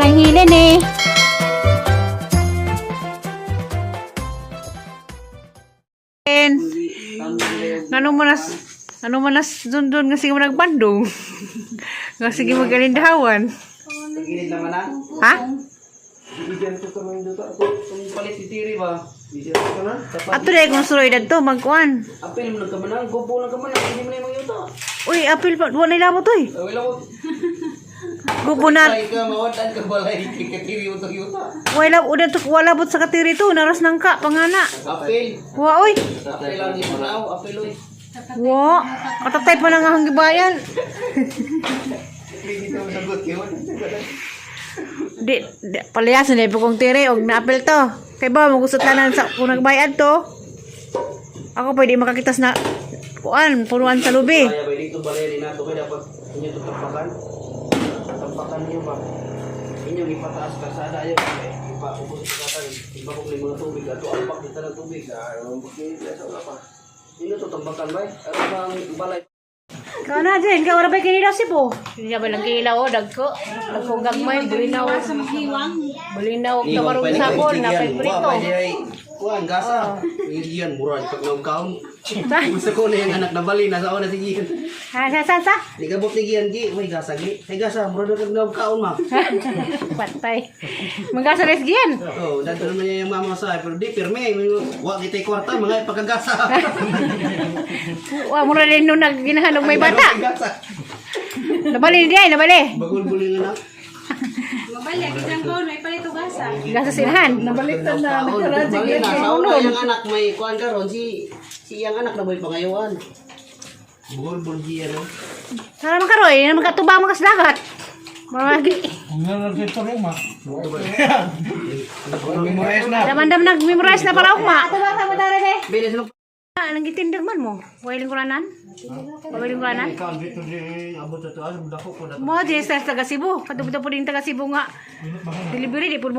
lang hilin eh. Ano mo nas dun nga sige mo nagbandong. Nga sige mo galindahawan. Tagilid naman na. Ha? Bigyan ko ito ng dito. Itong palit si Tiri ba? Bigyan ko na. Ato dahil kung suroy dito, magkuhan. Apil mo nagkamanang. Gopo nagkamanang. Hindi mo na yung mga yuta. Uy, apil pa. Buwan na ilabot uy. Wala ko. Gupo na. Ay ka, mawadan ka balay. Kikatiri mo ito yuta. Wala bot sa katiri to. Naras nang ka, pangana. Apil. Wa, uy. Apil lang di mo na. Apil oy. Wa. Katatay pa nang ahang gibayan. Hindi mo nagot yun. Di, palayasan na kong tiri. Og naapil to. Kaya ba, magusot na sa kung nagbayad to. Ako pwede makakitas na kuan, punuan sa lubi. Kaya ba dito balay rin nato. Kaya dapat inyo ito tampakan. Tampakan niyo ba? Inyo ipataas kasada yun. Ipaubos sa katan. Ibakok na yung mga tubig. Ato alpak dito ng tubig. Ang bakit sa wala pa. Inyo ito tampakan ba? Ano bang balay? Kau na dyan, kau rapay kinilaw si po. Hindi ba lang kinilaw o, dagko. Dagko gagmay, bulinaw. Bulinaw, kamarong sabon, napay prito. Kuan gasa. Iyan murag pag kaon. Gusto ko na yung anak na bali nasa una sige. Ha, sa? Di ka bot giyan gi, may gasa gi. May gasa murag na kaon ma. Patay. Magkasa lesgian. Oh, dadto naman niya yung mama sa pero di pirme, wa kita kwarta mga pagkagasa. Wah, mura rin nung nagginahanog may bata. Nabali diyan, nabali. Bagol bulingan na. Mabalik, isang ko, may palito gasa. Gasa sinahan. Nabaliktad na, nagkaroon sa gate. Sa una yung anak may kuan karon si iyang anak na boy pangayuan. Bugol bulgiya no. Sana makaroy, na magkatubang mga dagat. Maragi. Damandam nag-memorize na para ukma. Ato ba ka madara be? Bilis no. Nang gitindag man mo. Wailing kuranan? Wailing kuranan? Dito di abot ato asa dako ko dapat. Mo di sa taga Cebu. Kadto po din taga Cebu nga. Delivery di pud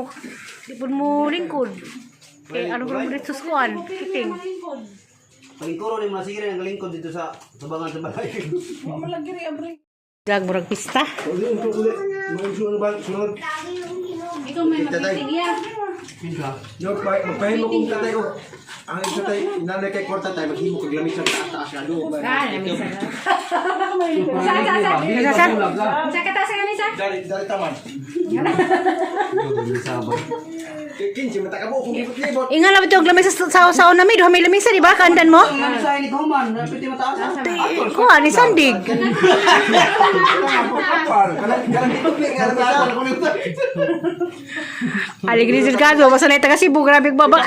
mo lingkod. Eh ano ko mo dito skuan? Kiting. Pagkuro ni masira ang galingkod dito sa tubangan sa balay. Dag murag pista. Ikaw may makitig yan. Yo, magpahin mo kung tatay ko. Ang isa tayo, inanay kay kwarta tayo, maghimo kag lamig sa taas ka do. Sa kata sa kanisa? Dari taman. Kinsi mata ka mo kung libot-libot. Ingal na ito lamay sa unami. Duha may lamisa di ba? Kandan mo? Ang sa ini human, piti mataas. Ko ani sandig. Ali gini silkado. Basta na taga Cebu. Grabe babak.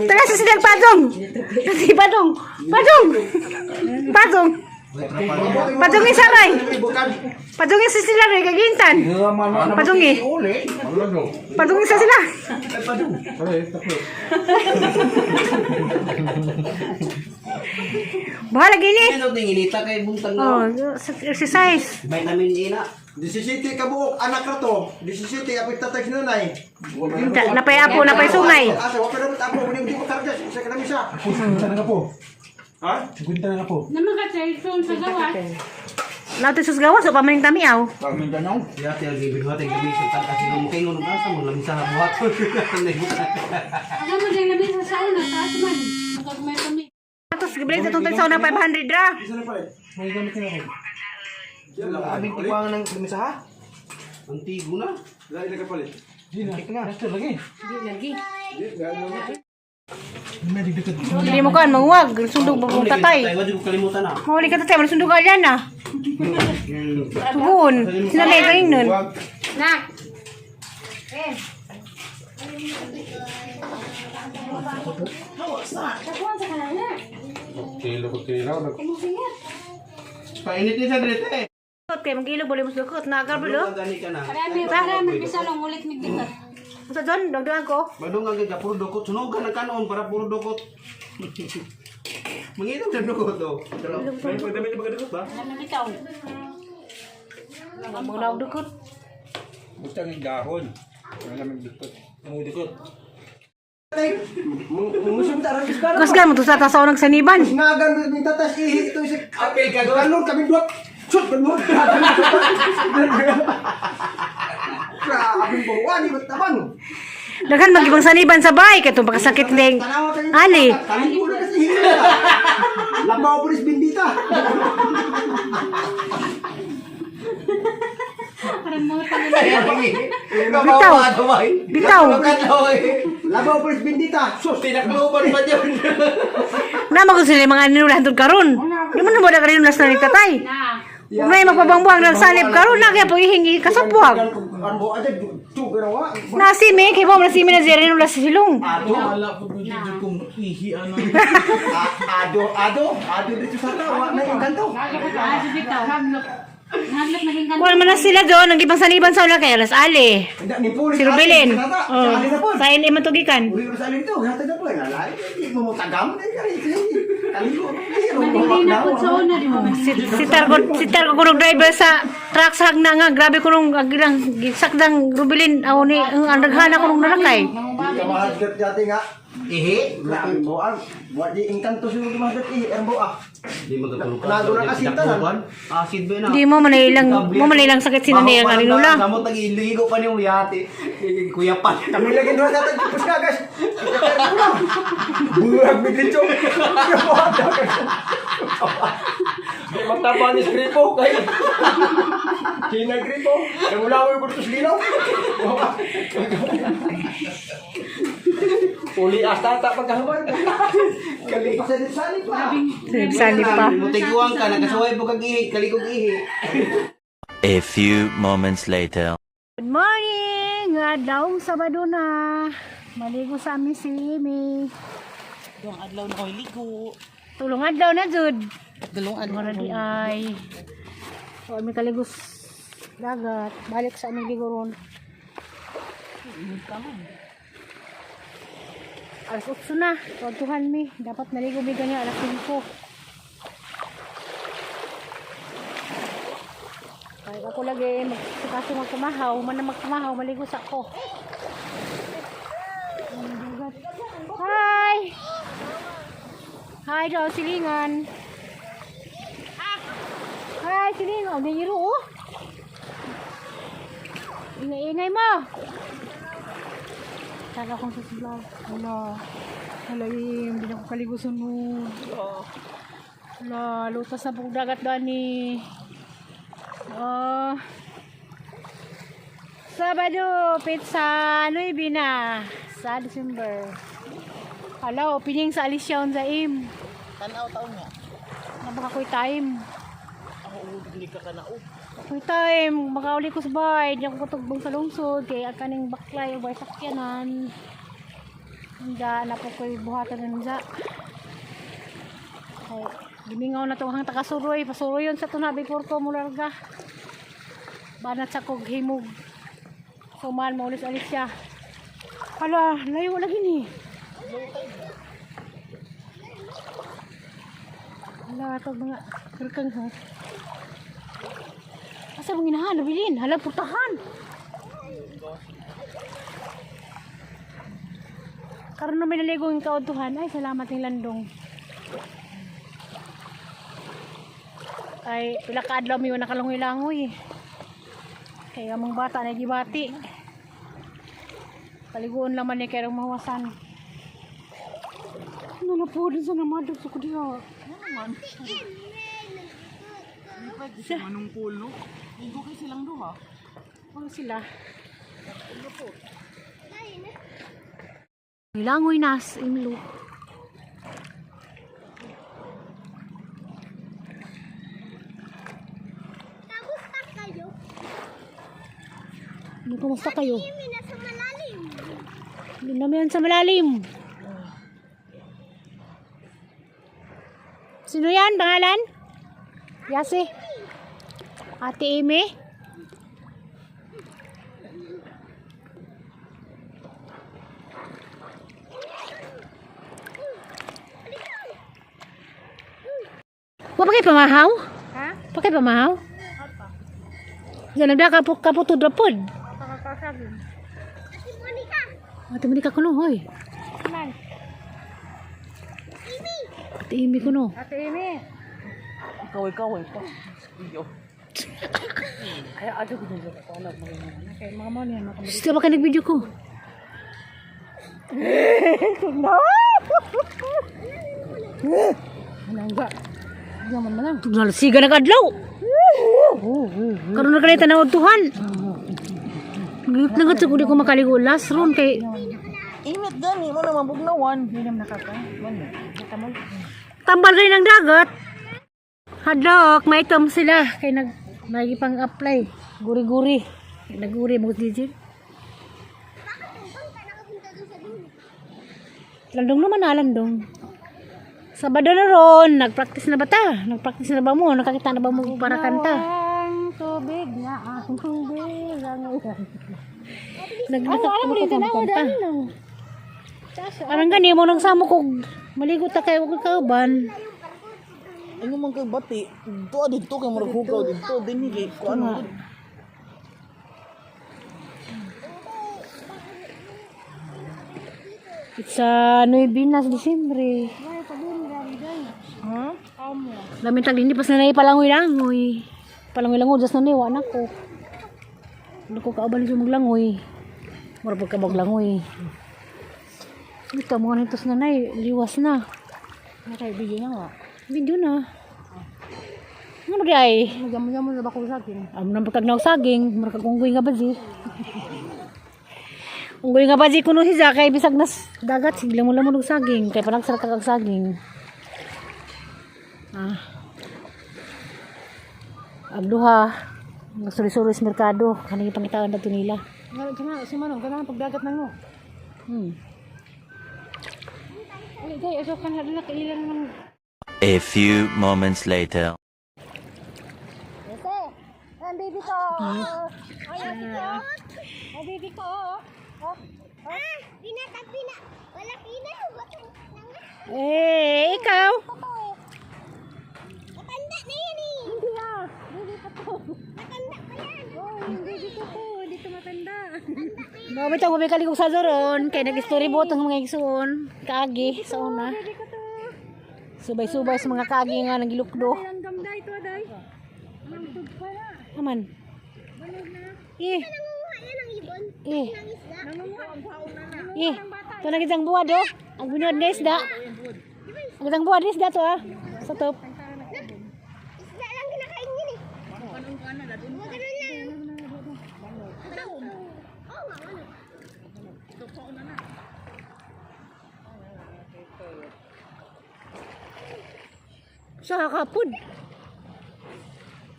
Taga sa sidag Padong. Kasi Padong. Padong yung saray. Padong yung sila rin kagintan. Padong yung sa sila. Bahala gini. Ano ting inita kay buntang Oh, no. exercise. Vitamin E na. 17 ka buok, anak na to. 17, apit tatay sinunay. Napay apo, napay sungay. Asa, wapit dapat apo, hindi mo karga. Sa kanami siya. Ha? Naman ka cellphone sa gawas. Nato sus gawas o pamaning tamiaw. Ya tiang di binuhat ang gabi sa tag kasi nung kayo nung asa mo lang sa buhat. Ano mo din namin sa sauna, taas man. Magkagmay kami. Atos gibling sa tuntun sa una 500 ra. Isa na pala. Aming tipangan ng lumisaha. Antigo na. Lagi ka pala. Dili mo kan manguwag, sundog babong tatay. Tayo wadi ko kalimutan na. Mahuli ka tatay, sundog ka dyan na. Tugon, sinalay ka yun nun. Nak. Painit ni sa dito eh. Kaya mag-ilog, boleh mas dukot. Nagal ba lo? Gani ka na. Marami bisa lang ulit migdikat. Sa doon, dagdagan ko. Badong ang ganda puro dokot. Sunugan na kanon para puro dokot. Manginom sa dokot do. May pagdamit yung pagdamit ba? Ano bitaw? Mga daw dukot. Basta ng dahon. Wala naman dukot. Ang dukot. Kasgan mo to sa tasaw ng saniban. Nagan ng tatas ihi ito isa. Apel ka doon kami duwat. Shoot kan mo. Grabe po. Wani ba't tabang? Daghan magibang saniban sa bay katong pakasakit ning ali. Kaligo na kasi. Labaw pulis bindita. Parang mga tanong. Bitaw. Bitaw. Labaw pulis bindita. Sus, Tinakluban pa dyan. Na mo sila mga ninulah tud karon. Di man mo da karon nas na ni tatay. Na. Ug nay magpabangbuang nagsalib karon na kaya paghihingi kasapwag. Ano aja tuga rawa. Nasimi kay mo nasimi na zero ninulah sa silong. Ado dito sa tawa na yung kanto. Asa bitaw. Haglap naging kanto. Wala man na sila doon ang gibang saniban sa una kay alas ali. Hindi ni pulis. Si Rubilin. Oh, Sa ili man tugikan. uri sa alin to, hatag na po eh. Lalay, hindi mo tagam na kaligo. Malili na po sa una di ba? Si Tarko kunog driver sa truck sa hagna nga grabe kunog agilang gisakdang Rubilin aw ni ang daghana kunog nalakay. Kamahagat dati nga. Ihi, buang. Buat di engkanto sino kamahagat ihi ang buah. Di mo tutulog ka. Nago na kasi tanan. Acid ba na? Di mo manailang sakit sinaniya nga rinula. Samot nag-iligo pa niyo yati. Kuya pa. Kami lagi doon natin tipos ka guys. Buang biglit yung. Magtapa ni Gripo kay. Sina Gripo. Nagulaw yung kurtus linaw. Uli asta tak pagkahaman. Kalipas sa salip pa. Salip pa. Mutiguan ka, nagkasaway po kag-ihi, kaligog ihi. A few moments later. Good morning! Adlaw Sabado na. Maligo sa amin si Amy. Dalawang adlaw na ko'y ligo. Tulong adlaw na jud. Dalawang adlaw Mara di ay. So may kaligos dagat. Balik sa aming ligo ron. Alas 8 na. Tuhan mi. Dapat maligo mi ganyan alas 5. Ay, ako lagi kaso magkumahaw. Man na magkumahaw, maligo sa ako. Hi! Hi daw, silingan. Hi, silingan. Ang nangiro, oh. Ingay-ingay mo. Tala kong sa vlog. Hala. Hala, hindi na ko kaligo sunod. Hala, lutas na pong dagat dani. Sabado, pizza, Nuibina. Sa December. Hala, opening sa Alisyon sa im. Tanaw taon nga. Napakakoy time. Ako hindi ka kanao. Koy time, makauli ko sa bahay. Diyan ko tugbong sa lungsod. Kaya kaning baklay o bay sakyanan. Handa na po ko'y buhatan ng nza. Ay, gimingaw na itong hang takasuroy. Pasuroy yun sa tunabi por ko mularga. Banat sa kog himog. Suman, maulis-alis siya. Hala, layo lagi ni. Hala, ito mga kerkang ha. Asa mong inahan, nabilin. Hala, putahan. Karon na may naligo yung kautuhan. Ay, salamat ng landong. Ay, pila ka adlaw mi nakalangoy-langoy. Kaya mong bata na gibati. Paliguon lang man ni kaya mawasan. Ano na po din sa namadog sa kudiha. Manong pool, no? Ligo kayo silang duha. Ano sila? Langoy nas imlo. Kumusta kayo? Hindi naman sa malalim. Sino yan? Pangalan? Yasi? Ate Amy? Wa pa kayo pamahaw? Ha? Pa kayo pamahaw? Yan nagdakaputod rapod. Pakakasabi. Ate Monica kuno, hoy. Kuman. Ate Amy kuno. Ate Amy. Kaway-kaway pa. Iyo. Ay, ato ko dito. Alam mo na. Kaya mga man yan. Gusto ba ka nag-video ko? Manangga. Yaman manang. Nalsiga na kadlaw. Karon na kalita na tuhan. Nangat sa kudi ko makaligo last ron kay Ingat gani mo naman bugnawan. Hindi naman nakaka. Katamol. tambal kayo ng dagat. Hadlok, may item sila kay may pang apply. Guri-guri. Naguri mo dijit. Landong naman na landong. Sabado na ron, nagpractice na ba ta? Nagpractice na ba mo? Nakakita na ba mo para kanta? Ang tubig na ang tubig. Nagkakanta. Parang gani mo nang samo ko maligo ta kay wag kauban. Ano man kay bati? Tuwa dito kay murag hugaw dito dinhi kay kuan. It's 9 Disyembre. Ha? Lamin tag hindi pas na palangoy-langoy. Palangoy-langoy just na niwa nako. Ano ko kauban sa maglangoy. Mura pag kabaglangoy. Ito mga nitos na liwas na. Nakay video na nga. Video na. Ano ba ay? Magamo-gamo sa bako sa akin. Amo nang pagkagnaw saging, mura kag unggoy nga bazi. Unggoy nga bazi kuno siya kay bisag nas dagat sigla mo lamon og saging kay panagsara kag saging. Agduha nagsuri-suri sa merkado kanang pangitaan nato nila. Ngalo nga si manong kana pagdagat nang no. Ay, day, aso kan hadla kailan naman. A few moments later. Ang baby ko. Ay, ang baby ko. Pinatag pina. Wala pina. Ikaw. Matanda na yan eh. Hindi ah. Baby pa to. Matanda pa yan. Oh, yung baby ko to. Dito matanda. No, bitaw mo kaligog sa zoron kay nag-storyboard ang mga igsoon. Kaagi sa una. Baby ko to. Subay-subay sa mga kaagi nga nagilukdo. Ang gamda ito, day. Ang tug pa na. Aman. Banog na. Nangunguha yan ang ibon. Nangunguha Ang baon na na. Ito na kitang buwad oh. Ang binuad na isda. Ang kitang buwad na isda to ah. Sa top. Isda lang kinakain yun eh. Anong ka na? Huwag ka na lang. Oo nga, ano? Sa kakapod.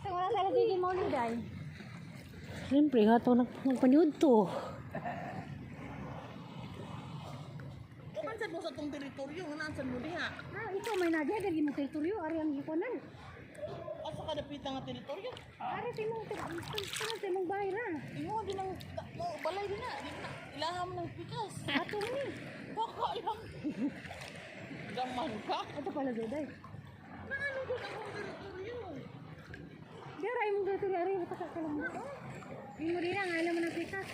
Sa wala sa lagiging mo ni day. Siyempre ha to nagpaniud to. Kaman mo sa tong teritoryo nga naan mo diha. Ikaw may nagya dagi mo teritoryo ari ang ikonan. Asa ka dapita nga teritoryo? Ari timong bahay ra. Ingo din ang balay din na. Di na ilaham ng pikas. Ato ni. Baka lang. Gaman ka. Ato pala day. Naano ko na kong teritoryo? Dira imong teritoryo ari pa ka lang. Imo dira nga alam mo na pikas.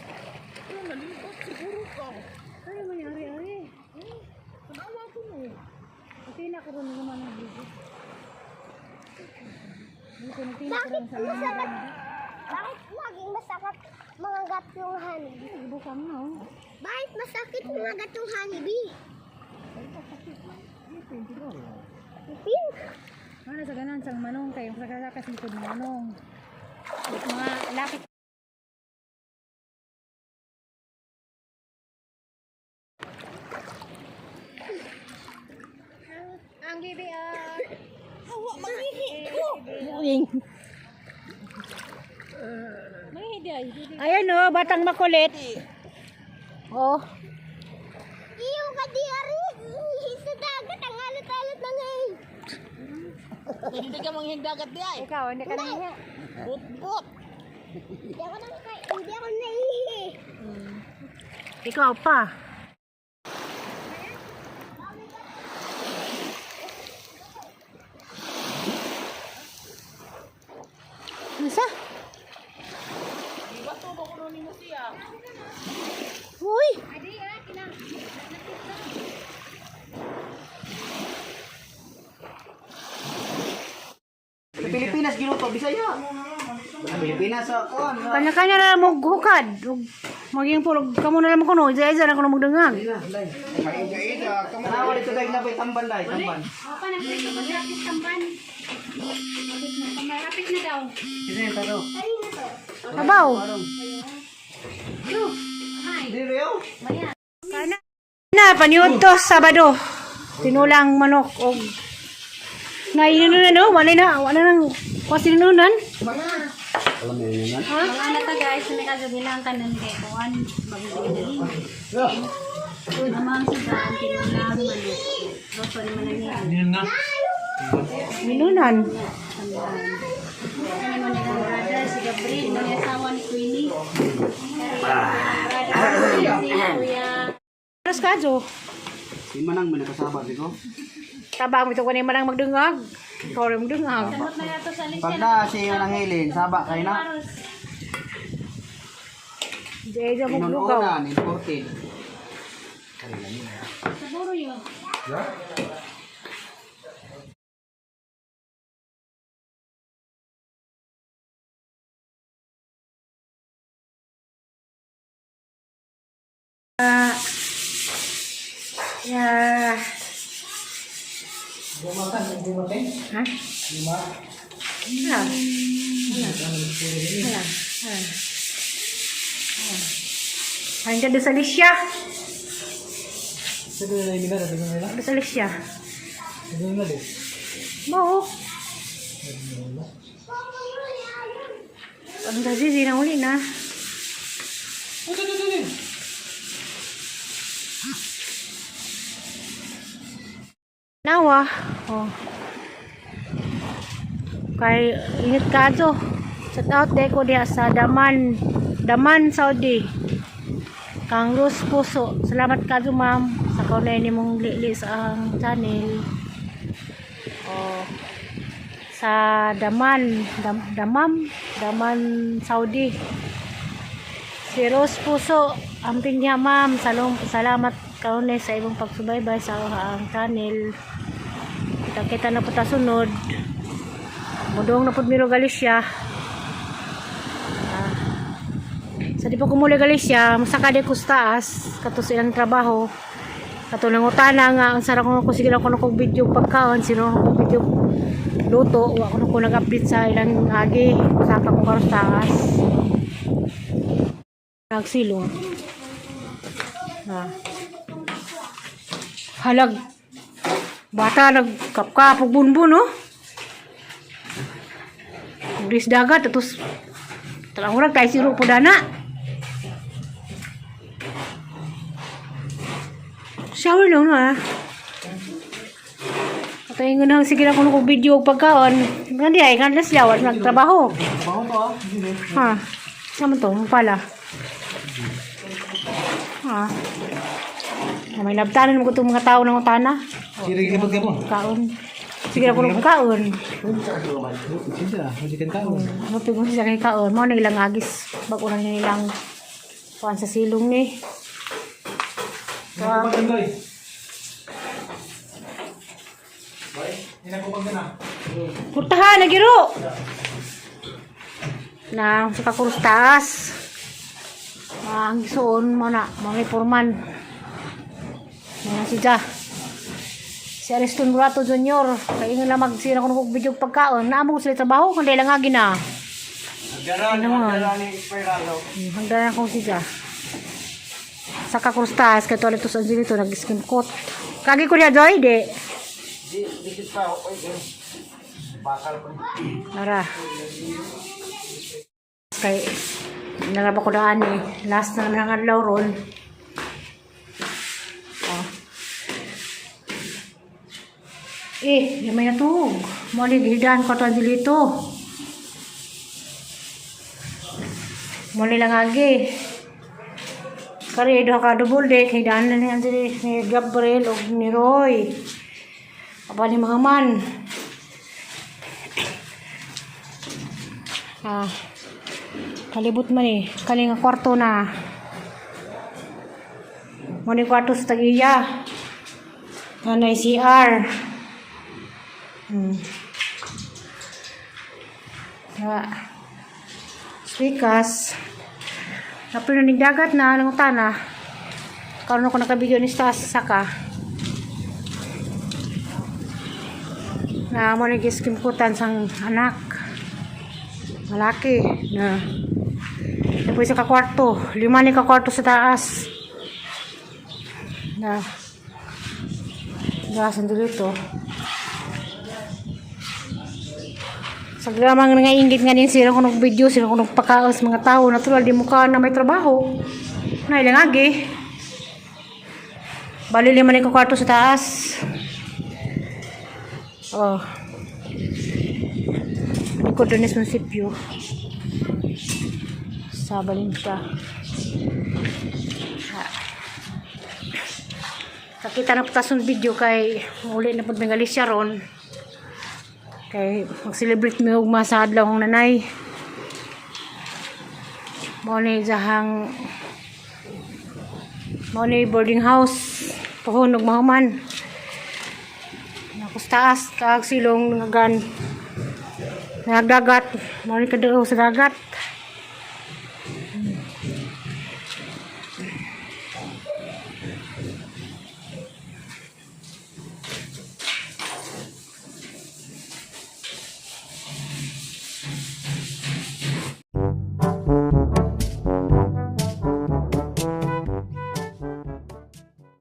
Ano nalipat siguro ka. Ano man ari. Kanawa ko no. Kasi na ko ron naman ang video. Bakit masakit? Bakit laging masakit mangagat yung honeybee? Ibukam na oh. Bakit masakit mangagat yung honeybee? Pink? Ano sa ganan sang manong kayo sa kalakas nito ng manong. Mga lapit. Ang bibi Hawa mangihi. Uling. may hiday. Ayan oh, batang makulit. Oh. Iyo ka di ari. Sa dagat ang alat-alat na ngayon. Hindi ka manghigdagat di ay. Ikaw, hindi ka nahiya. Bot-bot. Hindi ako nahihi. Ikaw pa. Nasa? Bato ba kuno nimo siya? Uy. Adi kinang. Pilipinas giluto Bisaya. Pilipinas sa kuan. Kanya-kanya na mo hukad. Maging pulog kamo na lang kuno. Isa-isa na kuno magdungag. Tanawa dito dahil nabay tamban dahil tamban. Malapit na daw. Sabaw. Dili yo. Kana na paniud to Sabado. Tinulang manok og nainin na no, wala nang kwasinunan. Mga nata guys, may kagabilang kanan kay kuan magiging. Namang sigaan tinulang manok. Roto naman ang yan. Minunan. Ano man ang brother si Gabriel, ang asawa ni Queenie. Brother si Kuya. Alas kadyo. Di manang may nakasabat dito. Tabang mo ito kanina manang magdungag. Ikaw rin magdungag. Samot na nato sa Pag na siya nang hilin, saba kay na. Diyan mo maglugaw. Inununan, imported. Siguro yun. Yeah. Ha? Hanya doon sa Lisya. Doon sa Lisya. Mau. Ang gazi, na uli na. Nawa. Oh. Kay init ka to. Shout out de ko diha sa Daman, Saudi. Kang Luz Puso. Salamat ka to, ma'am. Sa kaunay ni mong lili sa ang channel. Oh. Sa Daman, Saudi. Si Rose Puso. Amping niya, ma'am. Salamat kaunay sa ibong pagsubaybay sa ang channel. Kita na po ta sunod. Mudong na po miro Galicia. Sa di pa kumuli Galicia, masaka di kustaas kato silang trabaho. Kato lang utana nga ang sarang ko sige lang ko kog video pagkaon, sino ko video luto, wa ko nag-update sa ilang agi, saka ko karustaas. Nagsilong. Halag bata nagkapka pagbunbun no. Kugris dagat terus talang orang tayo siro po dana. Shower lang no Katayin ko na sige na kung video og pagkaon. Hindi ay kan las jawat nagtrabaho. Ha. Sama to pala. Ha. May labtanan mo ko itong mga tao ng utana. Sige, gilipot ka mo. Kaon. Sige na kung kaon. Hindi ka kaon. Mapigong siya kay kaon. Mga nilang agis. Bago lang nilang kuhan sa silong ni. Kurtahan, nagiro! Na, sa kakurus taas. Ang gisuon mo na, mga forman. Mga siya. Si Ariston Murato Jr. Kaya nga lang magsira ko ng video pagkaon. Naamong sila trabaho, kundi lang agi na. Hanggang akong siya. Sa kakrustas, kaya tuwalit to sa dito, nag-skin coat. Kagi ko niya, Joy, di? Nara. Kaya, naraba ko daan eh. Last na naman ang adlaw ron. May natug. Mali gihidan ko to dito. Mali lang agi. Kari do ka double deck hidan na ni Gabriel o ni Roy. Apa ni mga man. Kalibot man eh. Kaling kwarto na. Mali kwarto sa tag-iya. Kanay CR. Swikas. Napil na ning dagat na nangutana. Karon ako nakabidyo ni Stas saka. Na mo ni giskimputan sang anak. Malaki na. Tapos sa kwarto, 5 ni ka kwarto sa taas. Na. Gasan dito. Saglamang nga ingit nga din sila kung nag-video, sila kung nagpakaos mga tao. Natural, di mo ka na may trabaho. Na ilang agi. Bali 5 ni ka kwarto sa taas. Oh. Likod doon sa munisipyo. Sa Balinta. Nakita na putas ng video kay uli na pag nangalis siya ron. Kay mag-celebrate mi og sa adlaw ng nanay. Mao ni jahang boarding house pohon og mahuman. Nakos taas kag silong ngagan. Nagdagat, mao ni kadto sa dagat.